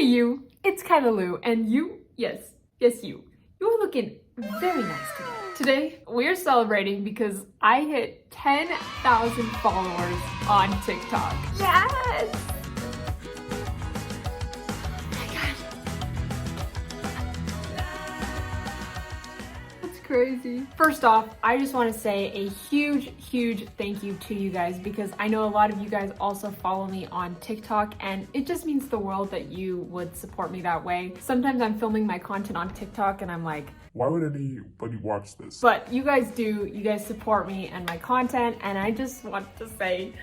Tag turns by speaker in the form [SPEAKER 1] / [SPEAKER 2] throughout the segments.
[SPEAKER 1] you, it's Kyla Lou, and you, yes, you are looking very nice today. Today, we're celebrating because I hit 10,000 followers on TikTok. Yes! Crazy. First off, I just want to say a huge thank you to you guys, because I know a lot of you guys also follow me on TikTok, and it just means the world that you would support me that way. Sometimes I'm filming my content on TikTok and I'm like,
[SPEAKER 2] why would anybody watch this?
[SPEAKER 1] But you guys do, you guys support me and my content, and I just want to say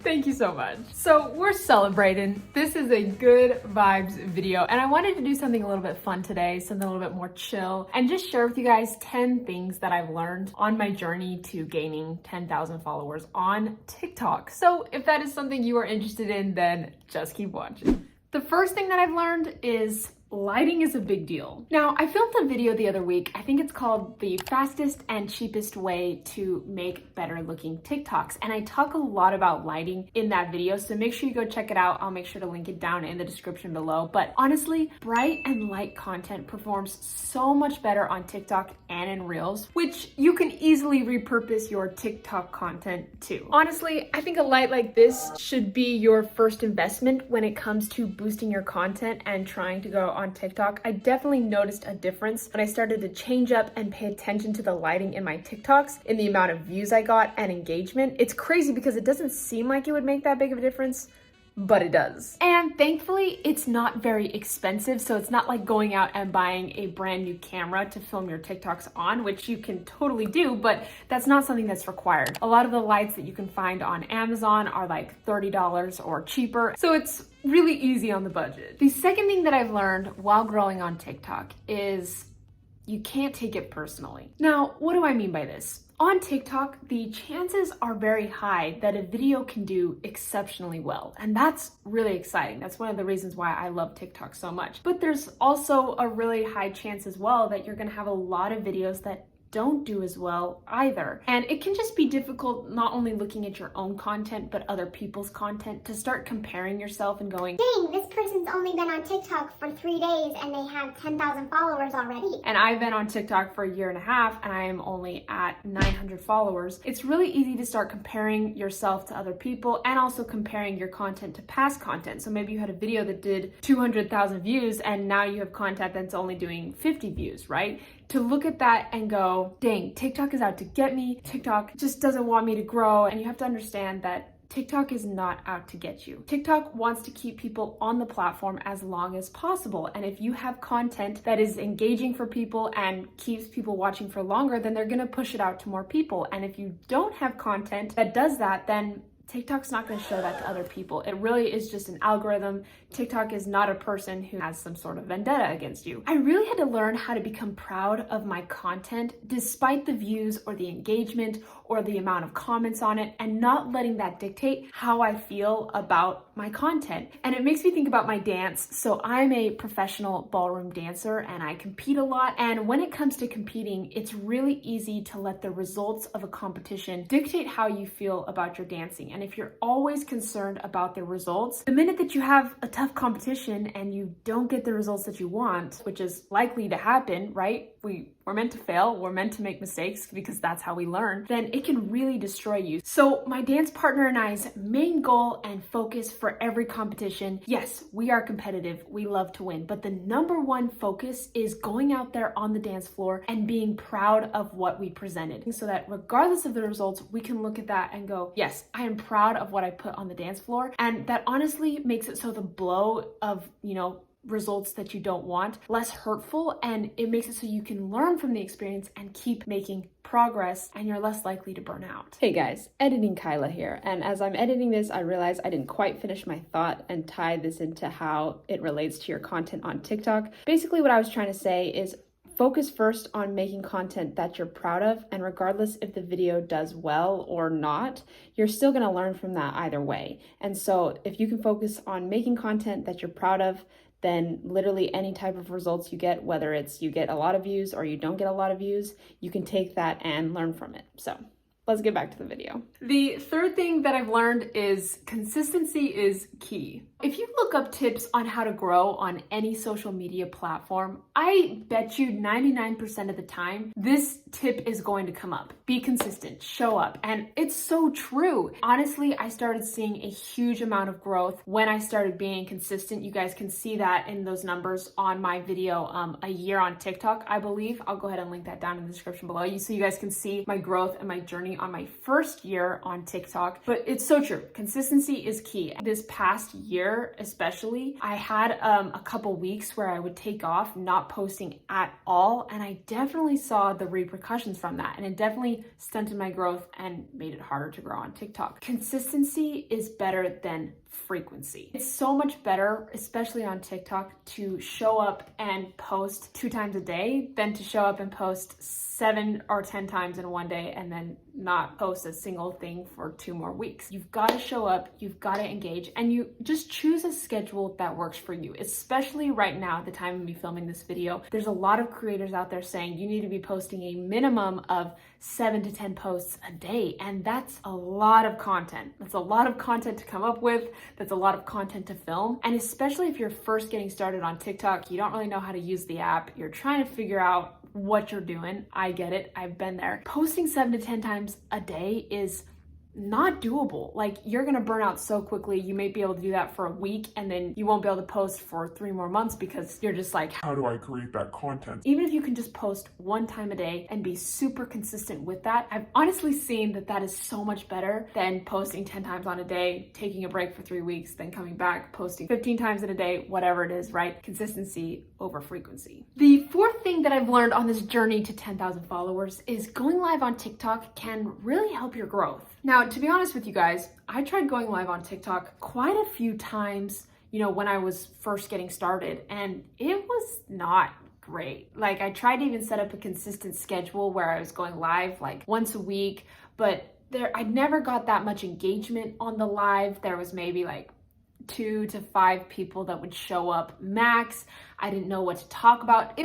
[SPEAKER 1] thank you so much. So we're celebrating. This is a good vibes video, and I wanted to do something a little bit fun today, something a little bit more chill, and just share with you guys 10 things that I've learned on my journey to gaining 10,000 followers on TikTok. So if that is something you are interested in, then just keep watching. The first thing that I've learned is lighting is a big deal. Now, I filmed a video the other week. I think it's called the fastest and cheapest way to make better looking TikToks. And I talk a lot about lighting in that video. So make sure you go check it out. I'll make sure to link it down in the description below. But honestly, bright and light content performs so much better on TikTok and in Reels, which you can easily repurpose your TikTok content to. Honestly, I think a light like this should be your first investment when it comes to boosting your content and trying to go on TikTok. I definitely noticed a difference when I started to change up and pay attention to the lighting in my TikToks, in the amount of views I got and engagement. It's crazy because it doesn't seem like it would make that big of a difference, but it does. And thankfully, it's not very expensive, so it's not like going out and buying a brand new camera to film your TikToks on, which you can totally do, but that's not something that's required. A lot of the lights that you can find on Amazon are like $30 or cheaper, so it's really easy on the budget. The second thing that I've learned while growing on TikTok is you can't take it personally. Now, what do I mean by this? On TikTok, the chances are very high that a video can do exceptionally well, and that's really exciting. That's one of the reasons why I love TikTok so much. But there's also a really high chance as well that you're gonna have a lot of videos that don't do as well either. And it can just be difficult not only looking at your own content, but other people's content, to start comparing yourself and going,
[SPEAKER 3] dang, this person's only been on TikTok for 3 days and they have 10,000 followers already.
[SPEAKER 1] And I've been on TikTok for a year and a half and I am only at 900 followers. It's really easy to start comparing yourself to other people and also comparing your content to past content. So maybe you had a video that did 200,000 views and now you have content that's only doing 50 views, right? To look at that and go, dang, TikTok is out to get me. TikTok just doesn't want me to grow. And you have to understand that TikTok is not out to get you. TikTok wants to keep people on the platform as long as possible. And if you have content that is engaging for people and keeps people watching for longer, then they're gonna push it out to more people. And if you don't have content that does that, then TikTok's not going to show that to other people. It really is just an algorithm. TikTok is not a person who has some sort of vendetta against you. I really had to learn how to become proud of my content despite the views or the engagement or the amount of comments on it, and not letting that dictate how I feel about my content. And it makes me think about my dance. So I'm a professional ballroom dancer and I compete a lot. And when it comes to competing, it's really easy to let the results of a competition dictate how you feel about your dancing. And if you're always concerned about the results, the minute that you have a tough competition and you don't get the results that you want, which is likely to happen, right? We're meant to fail, we're meant to make mistakes because that's how we learn, then it can really destroy you. So my dance partner and I's main goal and focus for every competition, yes, we are competitive, we love to win, but the number one focus is going out there on the dance floor and being proud of what we presented, so that regardless of the results, we can look at that and go, yes, I am proud of what I put on the dance floor. And that honestly makes it so the blow of, results that you don't want less hurtful, and it makes it so you can learn from the experience and keep making progress, and you're less likely to burn out. Hey guys, editing Kyla here, and as I'm editing this, I realized I didn't quite finish my thought and tie this into how it relates to your content on TikTok. Basically, what I was trying to say is focus first on making content that you're proud of, and regardless if the video does well or not, you're still going to learn from that either way. And so if you can focus on making content that you're proud of, then literally any type of results you get, whether it's you get a lot of views or you don't get a lot of views, you can take that and learn from it. So let's get back to the video. The third thing that I've learned is consistency is key. If you look up tips on how to grow on any social media platform, I bet you 99% of the time, this tip is going to come up. Be consistent, show up. And it's so true. Honestly, I started seeing a huge amount of growth when I started being consistent. You guys can see that in those numbers on my video, a year on TikTok, I believe. I'll go ahead and link that down in the description below so you guys can see my growth and my journey on my first year on TikTok. But it's so true. Consistency is key. This past year, especially, I had a couple weeks where I would take off, not posting at all. And I definitely saw the repercussions from that. And it definitely stunted my growth and made it harder to grow on TikTok. Consistency is better than frequency. It's so much better, especially on TikTok, to show up and post 2 times a day than to show up and post 7 or 10 times in one day and then not post a single thing for 2 more weeks. You've got to show up, you've got to engage, and you just choose a schedule that works for you. Especially right now, at the time of me filming this video, there's a lot of creators out there saying you need to be posting a minimum of 7 to 10 posts a day, and that's a lot of content. That's a lot of content to come up with. That's a lot of content to film. And especially if you're first getting started on TikTok, you don't really know how to use the app, you're trying to figure out what you're doing. I get it. I've been there. Posting 7 to 10 times a day is not doable. Like, you're gonna burn out so quickly. You may be able to do that for a week and then you won't be able to post for 3 more months because you're just like,
[SPEAKER 2] How do I create that content?
[SPEAKER 1] even if you can just post 1 time a day and be super consistent with that, I've honestly seen that that is so much better than posting 10 times on a day, taking a break for 3 weeks, then coming back, posting 15 times in a day, whatever it is, right? Consistency over frequency. The fourth thing that I've learned on this journey to 10,000 followers is going live on TikTok can really help your growth. Now, to be honest with you guys, I tried going live on TikTok quite a few times, when I was first getting started, and it was not great. Like, I tried to even set up a consistent schedule where I was going live like once a week, but I never got that much engagement on the live. There was maybe like 2 to 5 people that would show up max. I didn't know what to talk about.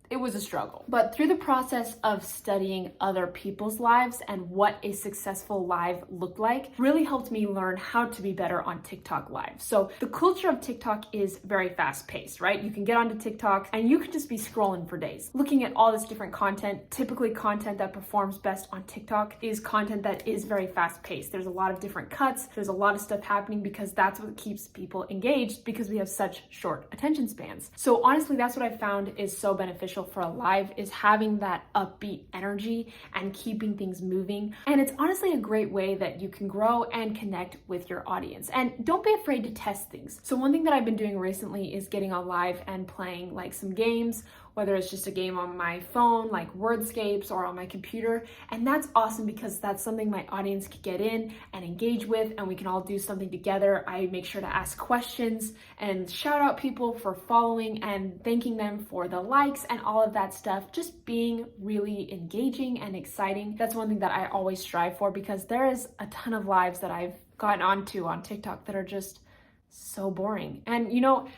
[SPEAKER 1] It was a struggle. But through the process of studying other people's lives and what a successful live looked like really helped me learn how to be better on TikTok live. So the culture of TikTok is very fast paced, right? You can get onto TikTok and you can just be scrolling for days, looking at all this different content. Typically, content that performs best on TikTok is content that is very fast paced. There's a lot of different cuts. There's a lot of stuff happening because that's what keeps people engaged, because we have such short attention spans. So honestly, that's what I found is so beneficial for a live, is having that upbeat energy and keeping things moving. And it's honestly a great way that you can grow and connect with your audience. And don't be afraid to test things. So one thing that I've been doing recently is getting on live and playing like some games, whether it's just a game on my phone, like Wordscapes, or on my computer. And that's awesome because that's something my audience can get in and engage with, and we can all do something together. I make sure to ask questions and shout out people for following and thanking them for the likes and all of that stuff. Just being really engaging and exciting. That's one thing that I always strive for, because there is a ton of lives that I've gotten onto on TikTok that are just so boring. And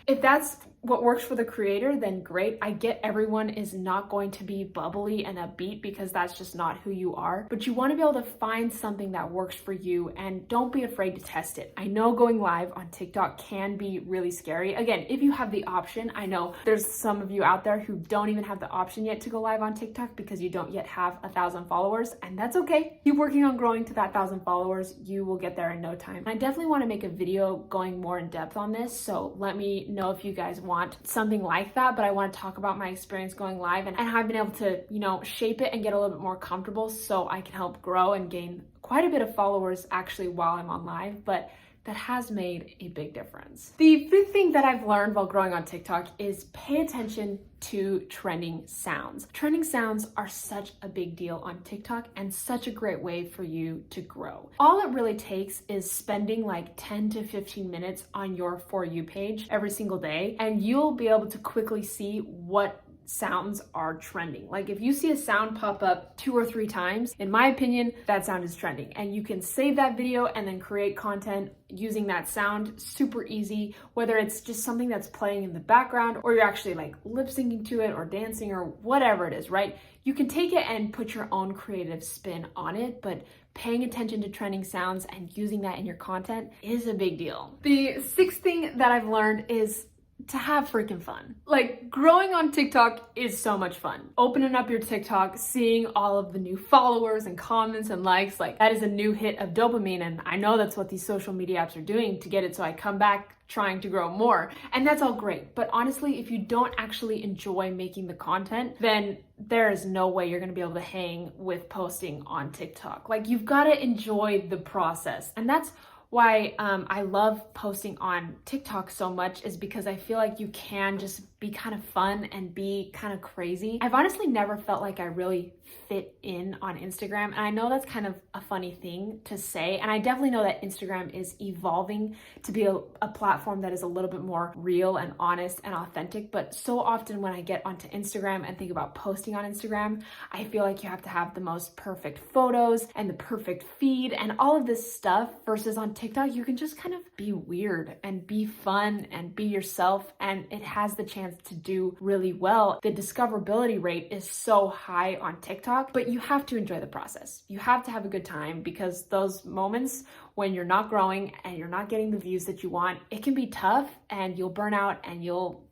[SPEAKER 1] if that's what works for the creator, then great. I get everyone is not going to be bubbly and upbeat, because that's just not who you are. But you want to be able to find something that works for you, and don't be afraid to test it. I know going live on TikTok can be really scary. Again, if you have the option, I know there's some of you out there who don't even have the option yet to go live on TikTok because you don't yet have 1,000 followers, and that's okay. Keep working on growing to that 1,000 followers. You will get there in no time. I definitely want to make a video going more in depth on this, so let me know if you guys want something like that. But I want to talk about my experience going live and how I've been able to, shape it and get a little bit more comfortable so I can help grow and gain quite a bit of followers actually while I'm on live. But that has made a big difference. The fifth thing that I've learned while growing on TikTok is pay attention to trending sounds. Trending sounds are such a big deal on TikTok and such a great way for you to grow. All it really takes is spending like 10 to 15 minutes on your For You page every single day, and you'll be able to quickly see what sounds are trending. Like, if you see a sound pop up 2 or 3 times, in my opinion, that sound is trending, and you can save that video and then create content using that sound. Super easy, whether it's just something that's playing in the background or you're actually like lip syncing to it or dancing or whatever it is, right? You can take it and put your own creative spin on it, but paying attention to trending sounds and using that in your content is a big deal. The sixth thing that I've learned is to have freaking fun. Like, growing on TikTok is so much fun. Opening up your TikTok, seeing all of the new followers and comments and likes, like that is a new hit of dopamine. And I know that's what these social media apps are doing to get it so I come back trying to grow more. And that's all great. But honestly, if you don't actually enjoy making the content, then there is no way you're gonna be able to hang with posting on TikTok. Like, you've gotta enjoy the process. And that's why I love posting on TikTok so much, is because I feel like you can just be kind of fun and be kind of crazy. I've honestly never felt like I really fit in on Instagram. And I know that's kind of a funny thing to say. And I definitely know that Instagram is evolving to be a platform that is a little bit more real and honest and authentic. But so often when I get onto Instagram and think about posting on Instagram, I feel like you have to have the most perfect photos and the perfect feed and all of this stuff, versus on TikTok, you can just kind of be weird and be fun and be yourself. And it has the chance to do really well. The discoverability rate is so high on TikTok, but you have to enjoy the process. You have to have a good time, because those moments when you're not growing and you're not getting the views that you want, it can be tough and you'll burn out and you'll,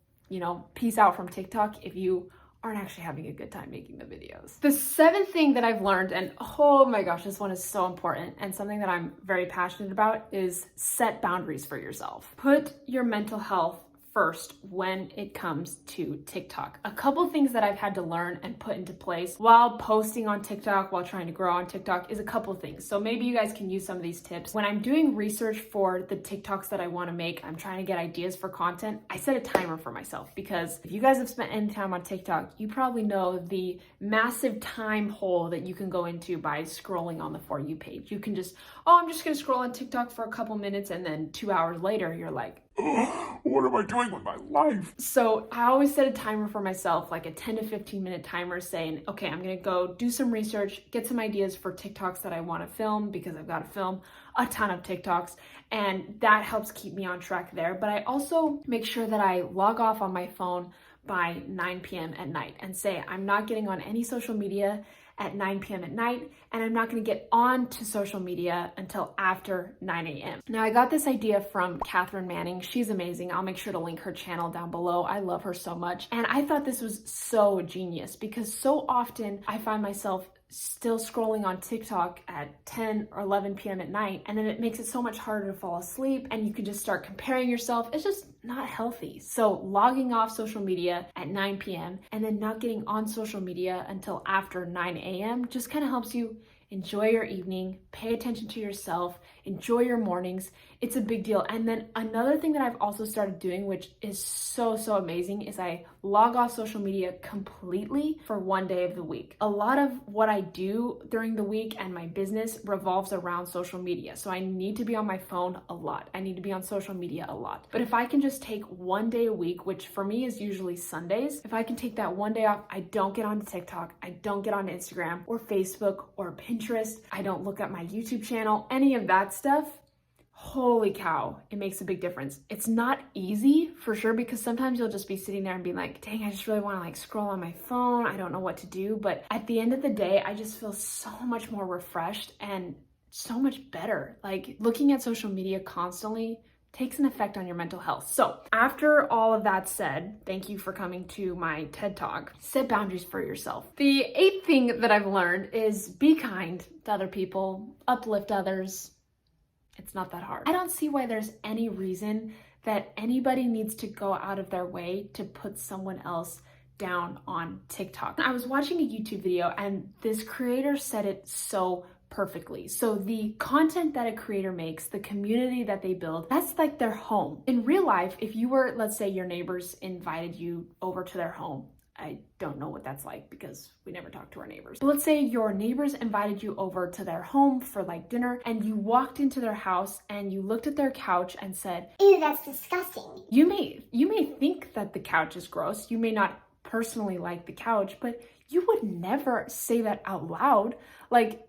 [SPEAKER 1] peace out from TikTok if you aren't actually having a good time making the videos. The seventh thing that I've learned, and oh my gosh, this one is so important and something that I'm very passionate about, is set boundaries for yourself. Put your mental health first when it comes to TikTok. A couple things that I've had to learn and put into place while posting on TikTok, while trying to grow on TikTok, is a couple things. So maybe you guys can use some of these tips. When I'm doing research for the TikToks that I want to make, I'm trying to get ideas for content, I set a timer for myself, because if you guys have spent any time on TikTok, you probably know the massive time hole that you can go into by scrolling on the For You page. You can just, I'm just gonna scroll on TikTok for a couple minutes, and then 2 hours later, you're like,
[SPEAKER 2] what am I doing with my life?
[SPEAKER 1] So I always set a timer for myself, like a 10 to 15 minute timer, saying, okay, I'm gonna go do some research, get some ideas for TikToks that I wanna film, because I've gotta film a ton of TikToks, and that helps keep me on track there. But I also make sure that I log off on my phone by 9 p.m. at night and say, I'm not getting on any social media at 9 p.m. at night, and I'm not gonna get on to social media until after 9 a.m. Now, I got this idea from Catherine Manning. She's amazing. I'll make sure to link her channel down below. I love her so much. And I thought this was so genius, because so often I find myself still scrolling on TikTok at 10 or 11 p.m. at night, and then it makes it so much harder to fall asleep, and you can just start comparing yourself. It's just not healthy. So logging off social media at 9 p.m. and then not getting on social media until after 9 a.m. just kind of helps you enjoy your evening, pay attention to yourself, enjoy your mornings. It's a big deal. And then another thing that I've also started doing, which is so amazing, is I log off social media completely for one day of the week. A lot of what I do during the week and my business revolves around social media. So I need to be on my phone a lot. I need to be on social media a lot. But if I can just take one day a week, which for me is usually Sundays, if I can take that one day off, I don't get onto TikTok, I don't get onto Instagram or Facebook or Pinterest, I don't look at my YouTube channel, any of that stuff. Holy cow, it makes a big difference. It's not easy for sure, because sometimes you'll just be sitting there and be like, dang, I just really want to like scroll on my phone. I don't know what to do. But at the end of the day, I just feel so much more refreshed and so much better. Like, looking at social media constantly takes an effect on your mental health. So after all of that said, thank you for coming to my TED Talk. Set boundaries for yourself. The eighth thing that I've learned is be kind to other people, uplift others. It's not that hard. I don't see why there's any reason that anybody needs to go out of their way to put someone else down on TikTok. I was watching a YouTube video and this creator said it so perfectly. So the content that a creator makes, the community that they build, that's like their home. In real life, if you were, let's say your neighbors invited you over to their home, I don't know what that's like because we never talk to our neighbors. But let's say your neighbors invited you over to their home for like dinner, and you walked into their house and you looked at their couch and said,
[SPEAKER 3] "Ew, that's disgusting."
[SPEAKER 1] You may think that the couch is gross. You may not personally like the couch, but you would never say that out loud. Like,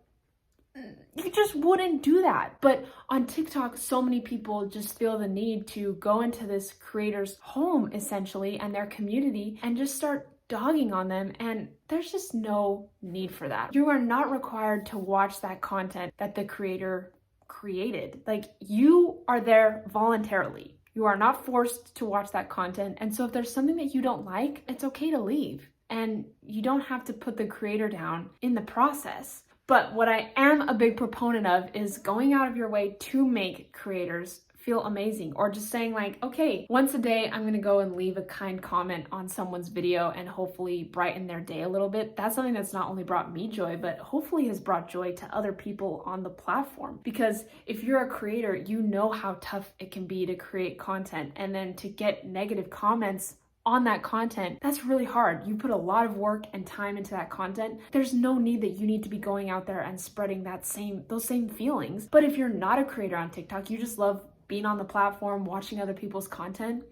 [SPEAKER 1] you just wouldn't do that. But on TikTok, so many people just feel the need to go into this creator's home essentially and their community and just start dogging on them, and there's just no need for that. You are not required to watch that content that the creator created. Like, you are there voluntarily. You are not forced to watch that content. And so if there's something that you don't like, it's okay to leave. And you don't have to put the creator down in the process. But what I am a big proponent of is going out of your way to make creators feel amazing, or just saying like, okay, once a day, I'm gonna go and leave a kind comment on someone's video and hopefully brighten their day a little bit. That's something that's not only brought me joy, but hopefully has brought joy to other people on the platform. Because if you're a creator, you know how tough it can be to create content, and then to get negative comments on that content, that's really hard. You put a lot of work and time into that content. There's no need that you need to be going out there and spreading those same feelings. But if you're not a creator on TikTok, you just love being on the platform, watching other people's content,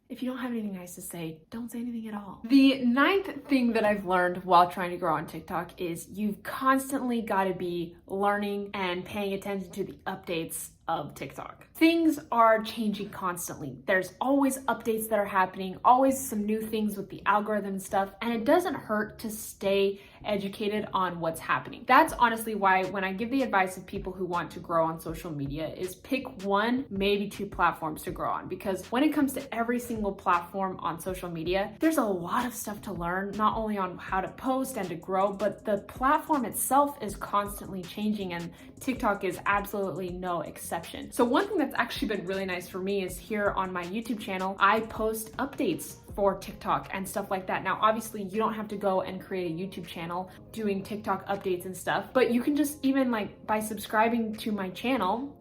[SPEAKER 1] if you don't have anything nice to say, don't say anything at all. The 9th thing that I've learned while trying to grow on TikTok is you've constantly got to be learning and paying attention to the updates of TikTok. Things are changing constantly. There's always updates that are happening, always some new things with the algorithm and stuff, and it doesn't hurt to stay educated on what's happening. That's honestly why when I give the advice of people who want to grow on social media is pick 1, maybe 2 platforms to grow on, because when it comes to every single platform on social media, there's a lot of stuff to learn, not only on how to post and to grow, but the platform itself is constantly changing, and TikTok is absolutely no exception. So one thing that's actually been really nice for me is here on my YouTube channel, I post updates for TikTok and stuff like that. Now, obviously you don't have to go and create a YouTube channel doing TikTok updates and stuff, but you can just even like by subscribing to my channel,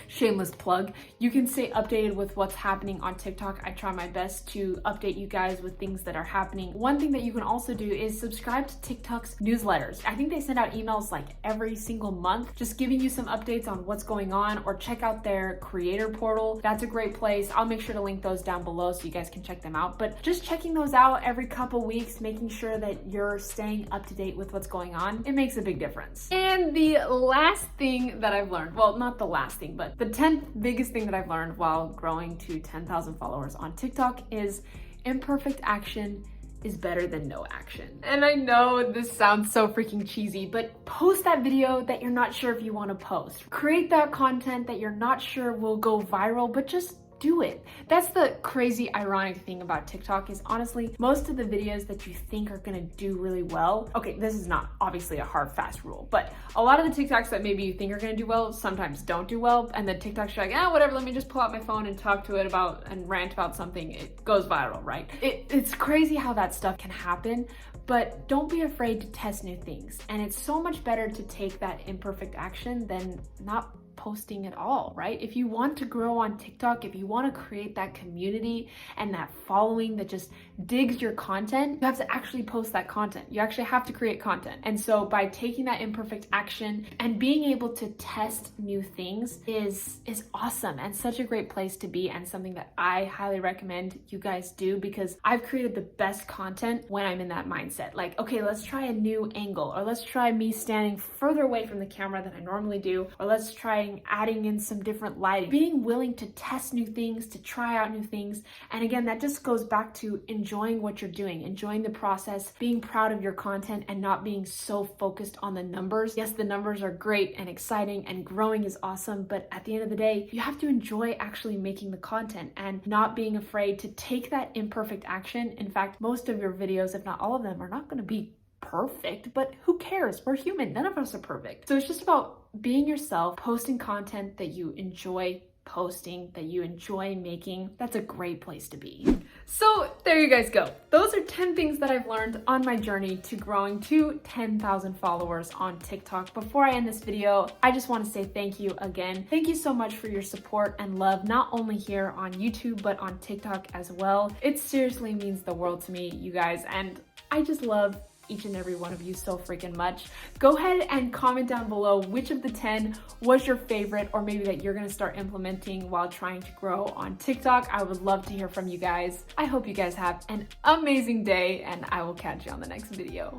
[SPEAKER 1] shameless plug, you can stay updated with what's happening on TikTok. I try my best to update you guys with things that are happening. One thing that you can also do is subscribe to TikTok's newsletters. I think they send out emails like every single month, just giving you some updates on what's going on, or check out their creator portal. That's a great place. I'll make sure to link those down below so you guys can check them out. But just checking those out every couple weeks, making sure that you're staying up to date with what's going on, it makes a big difference. And the last thing that I've learned, well, not the last thing, but the 10th biggest thing that I've learned while growing to 10,000 followers on TikTok is imperfect action is better than no action. And I know this sounds so freaking cheesy, but post that video that you're not sure if you want to post. Create that content that you're not sure will go viral, but just do it. That's the crazy ironic thing about TikTok is honestly, most of the videos that you think are gonna do really well, okay, this is not obviously a hard, fast rule, but a lot of the TikToks that maybe you think are gonna do well, sometimes don't do well, and then TikToks are like, whatever, let me just pull out my phone and talk to it about and rant about something, it goes viral, right? It's crazy how that stuff can happen, but don't be afraid to test new things. And it's so much better to take that imperfect action than not posting at all, right? If you want to grow on TikTok, if you want to create that community and that following that just digs your content, you have to actually post that content. You actually have to create content. And so by taking that imperfect action and being able to test new things is awesome and such a great place to be, and something that I highly recommend you guys do, because I've created the best content when I'm in that mindset. Like, okay, let's try a new angle, or let's try me standing further away from the camera than I normally do, or let's try adding in some different lighting, being willing to test new things, to try out new things. And again, that just goes back to enjoying what you're doing, enjoying the process, being proud of your content, and not being so focused on the numbers. Yes, the numbers are great and exciting and growing is awesome, but at the end of the day, you have to enjoy actually making the content and not being afraid to take that imperfect action. In fact, most of your videos, if not all of them, are not going to be perfect, but who cares? We're human. None of us are perfect. So it's just about being yourself, posting content that you enjoy posting, that you enjoy making. That's a great place to be. So there you guys go. Those are 10 things that I've learned on my journey to growing to 10,000 followers on TikTok. Before I end this video, I just want to say thank you again. Thank you so much for your support and love, not only here on YouTube, but on TikTok as well. It seriously means the world to me, you guys, and I just love each and every one of you so freaking much. Go ahead and comment down below which of the 10 was your favorite, or maybe that you're gonna start implementing while trying to grow on TikTok. I would love to hear from you guys. I hope you guys have an amazing day, and I will catch you on the next video.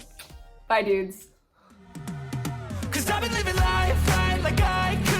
[SPEAKER 1] Bye, dudes. 'Cause I've been living life right like I